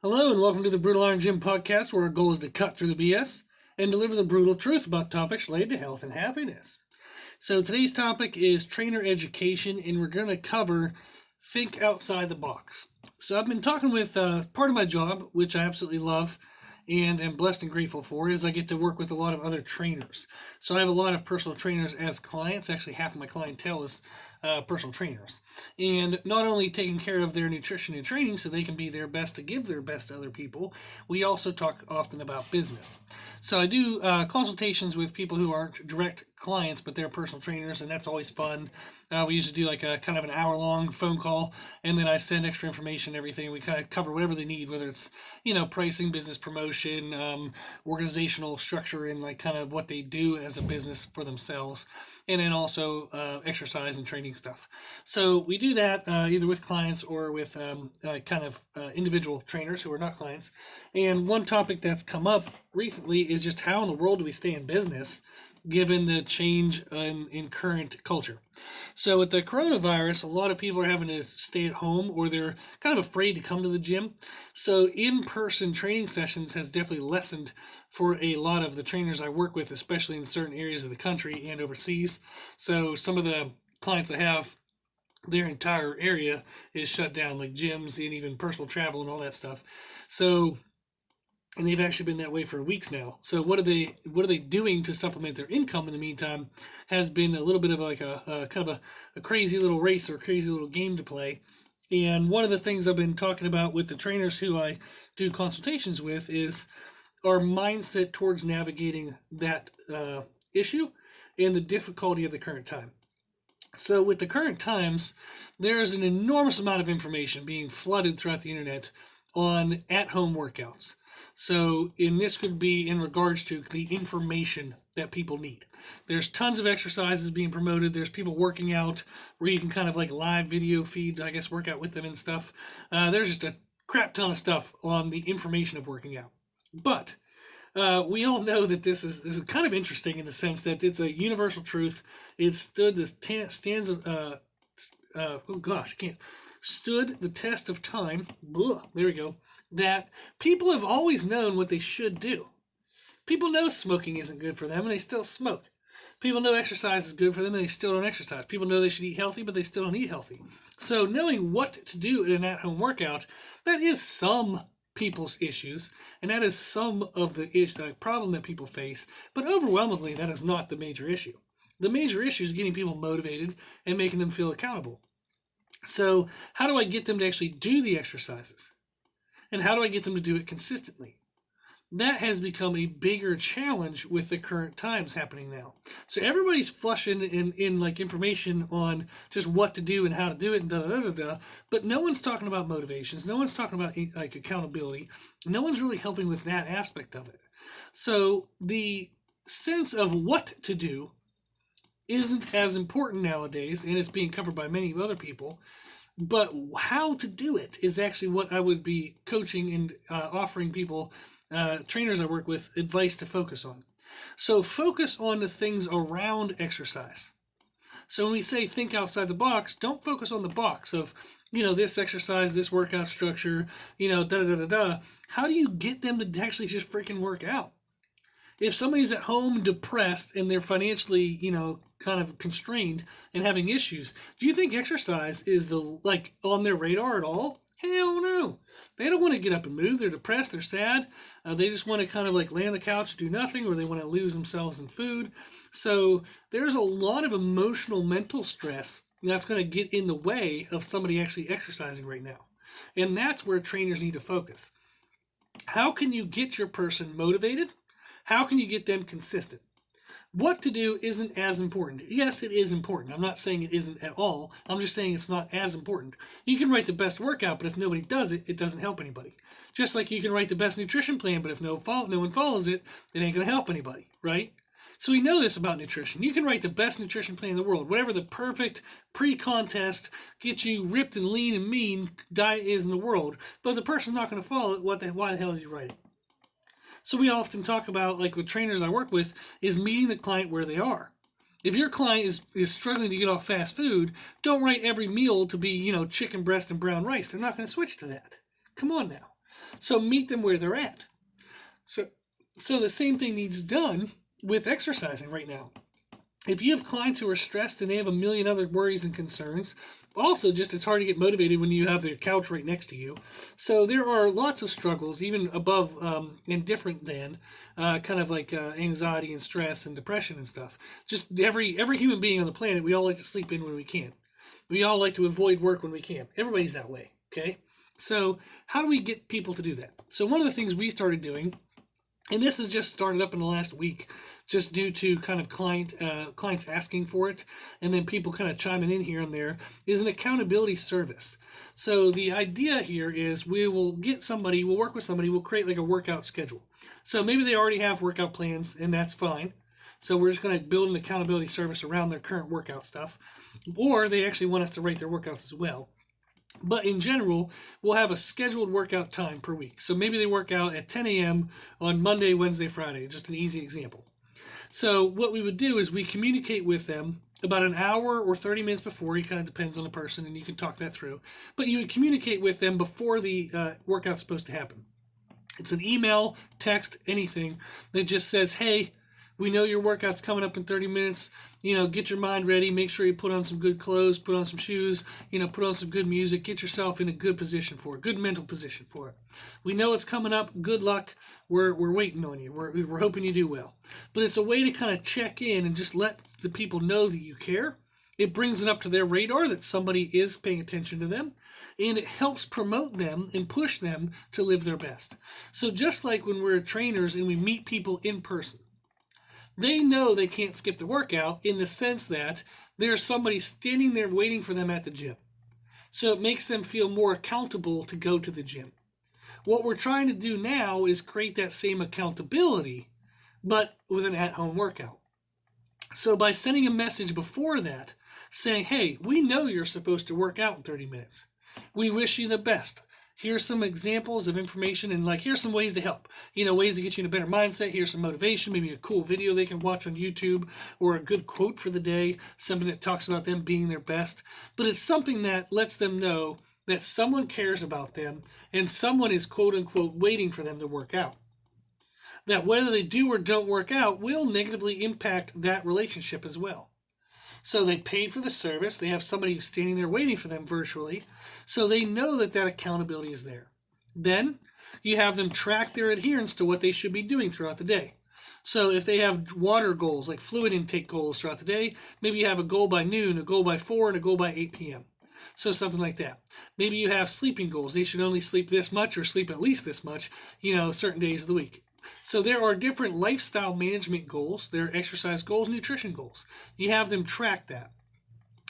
Hello and welcome to the Brutal Iron Gym podcast, where our goal is to cut through the BS and deliver the brutal truth about topics related to health and happiness. So today's topic is trainer education, and we're going to cover think outside the box. So I've been talking with part of my job, which I absolutely love and am blessed and grateful for, is I get to work with a lot of other trainers. So I have a lot of personal trainers as clients. Actually, half of my clientele is personal trainers. And not only taking care of their nutrition and training so they can be their best to give their best to other people, we also talk often about business. So I do consultations with people who aren't direct clients, but they're personal trainers, and that's always fun. We usually do like a kind of an hour-long phone call, and then I send extra information, everything. We kind of cover whatever they need, whether it's pricing, business promotion, organizational structure, and like kind of what they do as a business for themselves, and then also exercise and training stuff. So we do that either with clients or with individual trainers who are not clients. And one topic that's come up recently is just how in the world do we stay in business given the change in current culture. So with the coronavirus, a lot of people are having to stay at home, or they're kind of afraid to come to the gym. So in-person training sessions has definitely lessened for a lot of the trainers I work with, especially in certain areas of the country and overseas. So some of the clients I have, their entire area is shut down, like gyms and even personal travel and all that stuff. And they've actually been that way for weeks now. So what are they doing to supplement their income in the meantime has been a little bit of like a kind of a crazy little race or a crazy little game to play. And one of the things I've been talking about with the trainers who I do consultations with is our mindset towards navigating that issue and the difficulty of the current time. So with the current times, there's an enormous amount of information being flooded throughout the internet on at-home workouts. So, and this could be in regards to the information that people need. There's tons of exercises being promoted. There's people working out where you can kind of like live video feed, I guess, work out with them and stuff. There's just a crap ton of stuff on the information of working out. But we all know that this is kind of interesting in the sense that it's a universal truth. It stood the stood the test of time. There we go. That people have always known what they should do. People know smoking isn't good for them, and they still smoke. People know exercise is good for them, and they still don't exercise. People know they should eat healthy, but they still don't eat healthy. So knowing what to do in an at-home workout, that is some people's issues, and that is some of the problem that people face, but overwhelmingly that is not the major issue. The major issue is getting people motivated and making them feel accountable. So how do I get them to actually do the exercises? And how do I get them to do it consistently? That has become a bigger challenge with the current times happening now. So everybody's flushing in like information on just what to do and how to do it and but no one's talking about motivations. No one's talking about like accountability. No one's really helping with that aspect of it. So the sense of what to do isn't as important nowadays, and it's being covered by many other people. But how to do it is actually what I would be coaching and offering people, trainers I work with, advice to focus on. So focus on the things around exercise. So when we say think outside the box, don't focus on the box of, this exercise, this workout structure, How do you get them to actually just freaking work out? If somebody's at home depressed and they're financially, kind of constrained and having issues, do you think exercise is on their radar at all? Hell no. They don't want to get up and move. They're depressed. They're sad. They just want to kind of like lay on the couch, do nothing, or they want to lose themselves in food. So there's a lot of emotional, mental stress that's going to get in the way of somebody actually exercising right now. And that's where trainers need to focus. How can you get your person motivated? How can you get them consistent? What to do isn't as important. Yes, it is important. I'm not saying it isn't at all. I'm just saying it's not as important. You can write the best workout, but if nobody does it, it doesn't help anybody. Just like you can write the best nutrition plan, but if no one follows it, it ain't going to help anybody, right? So we know this about nutrition. You can write the best nutrition plan in the world, whatever the perfect pre-contest, get you ripped and lean and mean diet is in the world, but if the person's not going to follow it, why the hell did you write it? So we often talk about, like with trainers I work with, is meeting the client where they are. If your client is struggling to get off fast food, don't write every meal to be, chicken breast and brown rice. They're not going to switch to that. Come on now. So meet them where they're at. So the same thing needs done with exercising right now. If you have clients who are stressed and they have a million other worries and concerns, also just it's hard to get motivated when you have their couch right next to you. So there are lots of struggles, even above and different than kind of like anxiety and stress and depression and stuff. Just every human being on the planet, we all like to sleep in when we can. We all like to avoid work when we can. Everybody's that way, okay? So how do we get people to do that? So one of the things we started doing, and this has just started up in the last week, just due to kind of clients asking for it, and then people kind of chiming in here and there, is an accountability service. So the idea here is we'll work with somebody, we'll create like a workout schedule. So maybe they already have workout plans, and that's fine. So we're just going to build an accountability service around their current workout stuff, or they actually want us to rate their workouts as well. But in general, we'll have a scheduled workout time per week. So maybe they work out at 10 a.m. on Monday, Wednesday, Friday. Just an easy example. So what we would do is we communicate with them about an hour or 30 minutes before. It kind of depends on the person, and you can talk that through. But you would communicate with them before the workout's supposed to happen. It's an email, text, anything that just says, hey, we know your workout's coming up in 30 minutes. Get your mind ready. Make sure you put on some good clothes, put on some shoes, put on some good music. Get yourself in a good position for it, good mental position for it. We know it's coming up. Good luck. We're waiting on you. We're hoping you do well. But it's a way to kind of check in and just let the people know that you care. It brings it up to their radar that somebody is paying attention to them, and it helps promote them and push them to live their best. So just like when we're trainers and we meet people in person, they know they can't skip the workout in the sense that there's somebody standing there waiting for them at the gym. So it makes them feel more accountable to go to the gym. What we're trying to do now is create that same accountability, but with an at-home workout. So by sending a message before that, saying, hey, we know you're supposed to work out in 30 minutes. We wish you the best. Here's some examples of information, and here's some ways to help. Ways to get you in a better mindset. Here's some motivation, maybe a cool video they can watch on YouTube, or a good quote for the day, something that talks about them being their best. But it's something that lets them know that someone cares about them, and someone is quote unquote waiting for them to work out. That whether they do or don't work out will negatively impact that relationship as well. So they pay for the service. They have somebody standing there waiting for them virtually. So they know that accountability is there. Then you have them track their adherence to what they should be doing throughout the day. So if they have water goals, like fluid intake goals throughout the day, maybe you have a goal by noon, a goal by 4, and a goal by 8 p.m. So something like that. Maybe you have sleeping goals. They should only sleep this much or sleep at least this much, certain days of the week. So there are different lifestyle management goals. There are exercise goals, nutrition goals. You have them track that.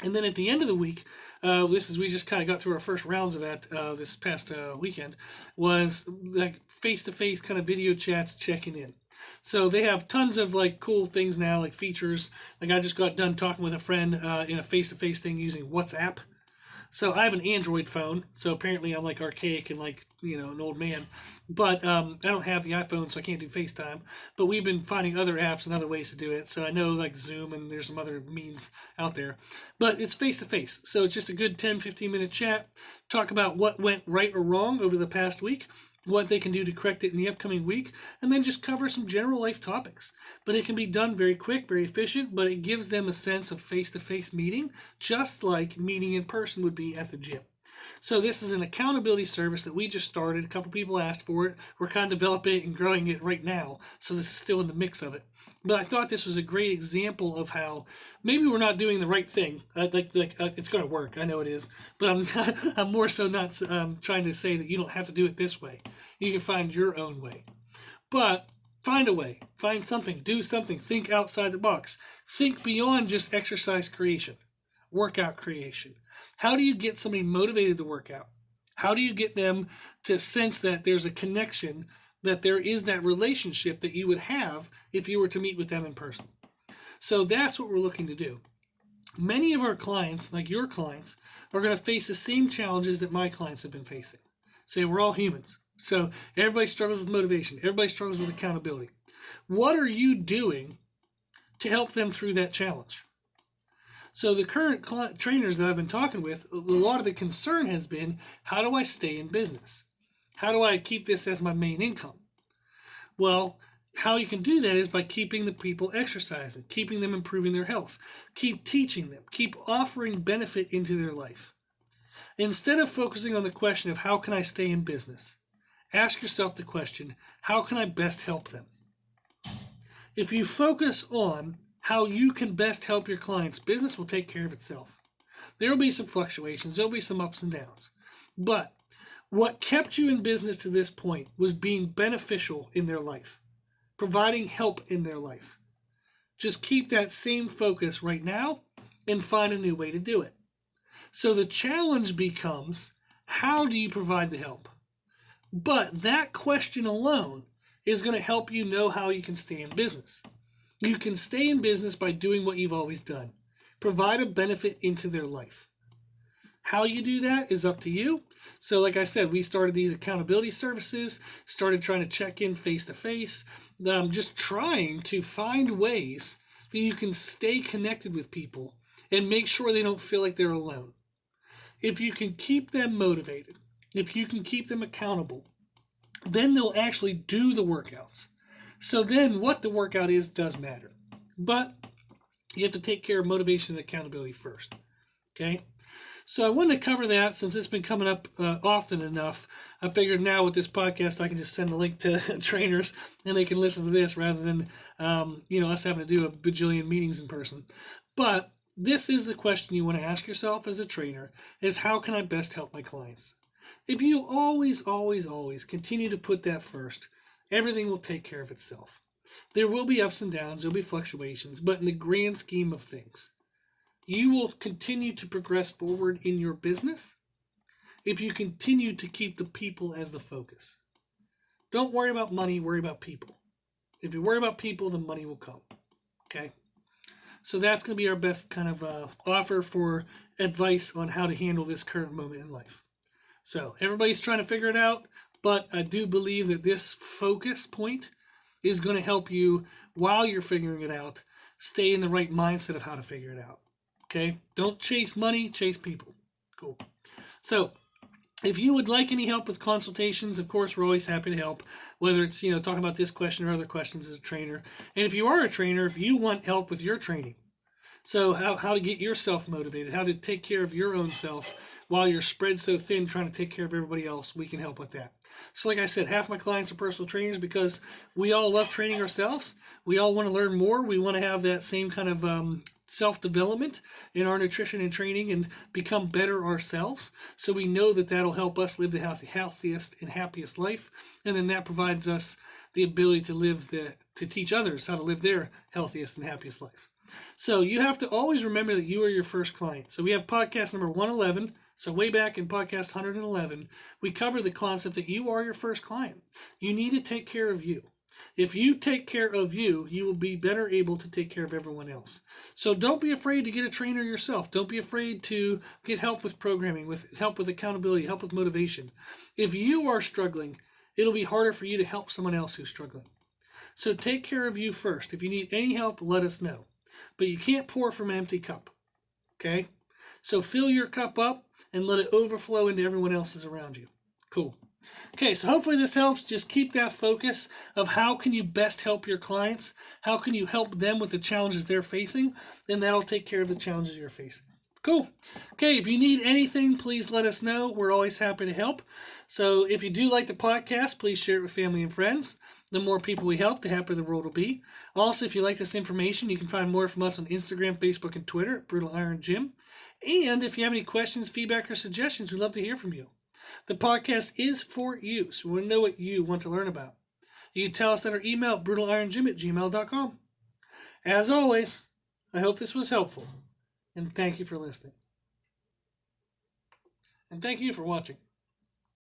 And then at the end of the week, we just kind of got through our first rounds of that this past weekend, was like face-to-face kind of video chats checking in. So they have tons of cool things now, like features. Like I just got done talking with a friend in a face-to-face thing using WhatsApp. So I have an Android phone, so apparently I'm archaic and an old man. But I don't have the iPhone, so I can't do FaceTime. But we've been finding other apps and other ways to do it. So I know Zoom, and there's some other means out there. But it's face-to-face, so it's just a good 10, 15-minute chat. Talk about what went right or wrong over the past week, what they can do to correct it in the upcoming week, and then just cover some general life topics. But it can be done very quick, very efficient, but it gives them a sense of face-to-face meeting, just like meeting in person would be at the gym. So this is an accountability service that we just started. A couple people asked for it. We're kind of developing it and growing it right now, so this is still in the mix of it. But I thought this was a great example of how maybe we're not doing the right thing. It's going to work. I know it is. But I'm more so not trying to say that you don't have to do it this way. You can find your own way. But find a way. Find something. Do something. Think outside the box. Think beyond just exercise creation, workout creation. How do you get somebody motivated to work out? How do you get them to sense that there's a connection, that there is that relationship that you would have if you were to meet with them in person? So that's what we're looking to do. Many of our clients, like your clients, are going to face the same challenges that my clients have been facing. Say we're all humans. So everybody struggles with motivation. Everybody struggles with accountability. What are you doing to help them through that challenge? So the current trainers that I've been talking with, a lot of the concern has been, how do I stay in business? How do I keep this as my main income? Well, how you can do that is by keeping the people exercising, keeping them improving their health, keep teaching them, keep offering benefit into their life. Instead of focusing on the question of how can I stay in business, ask yourself the question, how can I best help them? If you focus on how you can best help your clients, business will take care of itself. There will be some fluctuations, there will be some ups and downs. But what kept you in business to this point was being beneficial in their life, providing help in their life. Just keep that same focus right now and find a new way to do it. So the challenge becomes, how do you provide the help? But that question alone is going to help you know how you can stay in business. You can stay in business by doing what you've always done. Provide a benefit into their life. How you do that is up to you. So like I said, we started these accountability services, started trying to check in face to face, just trying to find ways that you can stay connected with people and make sure they don't feel like they're alone. If you can keep them motivated, if you can keep them accountable, then they'll actually do the workouts. So then what the workout is does matter. But you have to take care of motivation and accountability first. Okay? So I wanted to cover that since it's been coming up often enough. I figured now with this podcast I can just send the link to trainers and they can listen to this rather than us having to do a bajillion meetings in person. But this is the question you want to ask yourself as a trainer, is how can I best help my clients? If you always continue to put that first, everything will take care of itself. There will be ups and downs, there will be fluctuations, but in the grand scheme of things, you will continue to progress forward in your business if you continue to keep the people as the focus. Don't worry about money, worry about people. If you worry about people, the money will come. Okay? So that's going to be our best kind of offer for advice on how to handle this current moment in life. So everybody's trying to figure it out, but I do believe that this focus point is going to help you while you're figuring it out, stay in the right mindset of how to figure it out. Okay? Don't chase money, chase people. Cool. So if you would like any help with consultations, of course, we're always happy to help, whether it's, talking about this question or other questions as a trainer. And if you are a trainer, if you want help with your training, so how to get yourself motivated, how to take care of your own self while you're spread so thin trying to take care of everybody else, we can help with that. So like I said, half my clients are personal trainers because we all love training ourselves. We all want to learn more. We want to have that same kind of self-development in our nutrition and training and become better ourselves. So we know that that'll help us live the healthiest and happiest life. And then that provides us the ability to teach others how to live their healthiest and happiest life. So you have to always remember that you are your first client. So we have podcast number 111. So way back in podcast 111, we covered the concept that you are your first client. You need to take care of you. If you take care of you, you will be better able to take care of everyone else. So don't be afraid to get a trainer yourself. Don't be afraid to get help with programming, with help with accountability, help with motivation. If you are struggling, it'll be harder for you to help someone else who's struggling. So take care of you first. If you need any help, let us know. But you can't pour from an empty cup. Okay? So fill your cup up and let it overflow into everyone else's around you. Cool. Okay, so hopefully this helps. Just keep that focus of how can you best help your clients? How can you help them with the challenges they're facing? And that'll take care of the challenges you're facing. Cool. Okay, if you need anything, please let us know. We're always happy to help. So if you do like the podcast, please share it with family and friends. The more people we help, the happier the world will be. Also, if you like this information, you can find more from us on Instagram, Facebook, and Twitter at Brutal Iron Gym. And if you have any questions, feedback, or suggestions, we'd love to hear from you. The podcast is for you, so we want to know what you want to learn about. You can tell us at our email, brutaliron@gmail.com. As always, I hope this was helpful, and thank you for listening. And thank you for watching.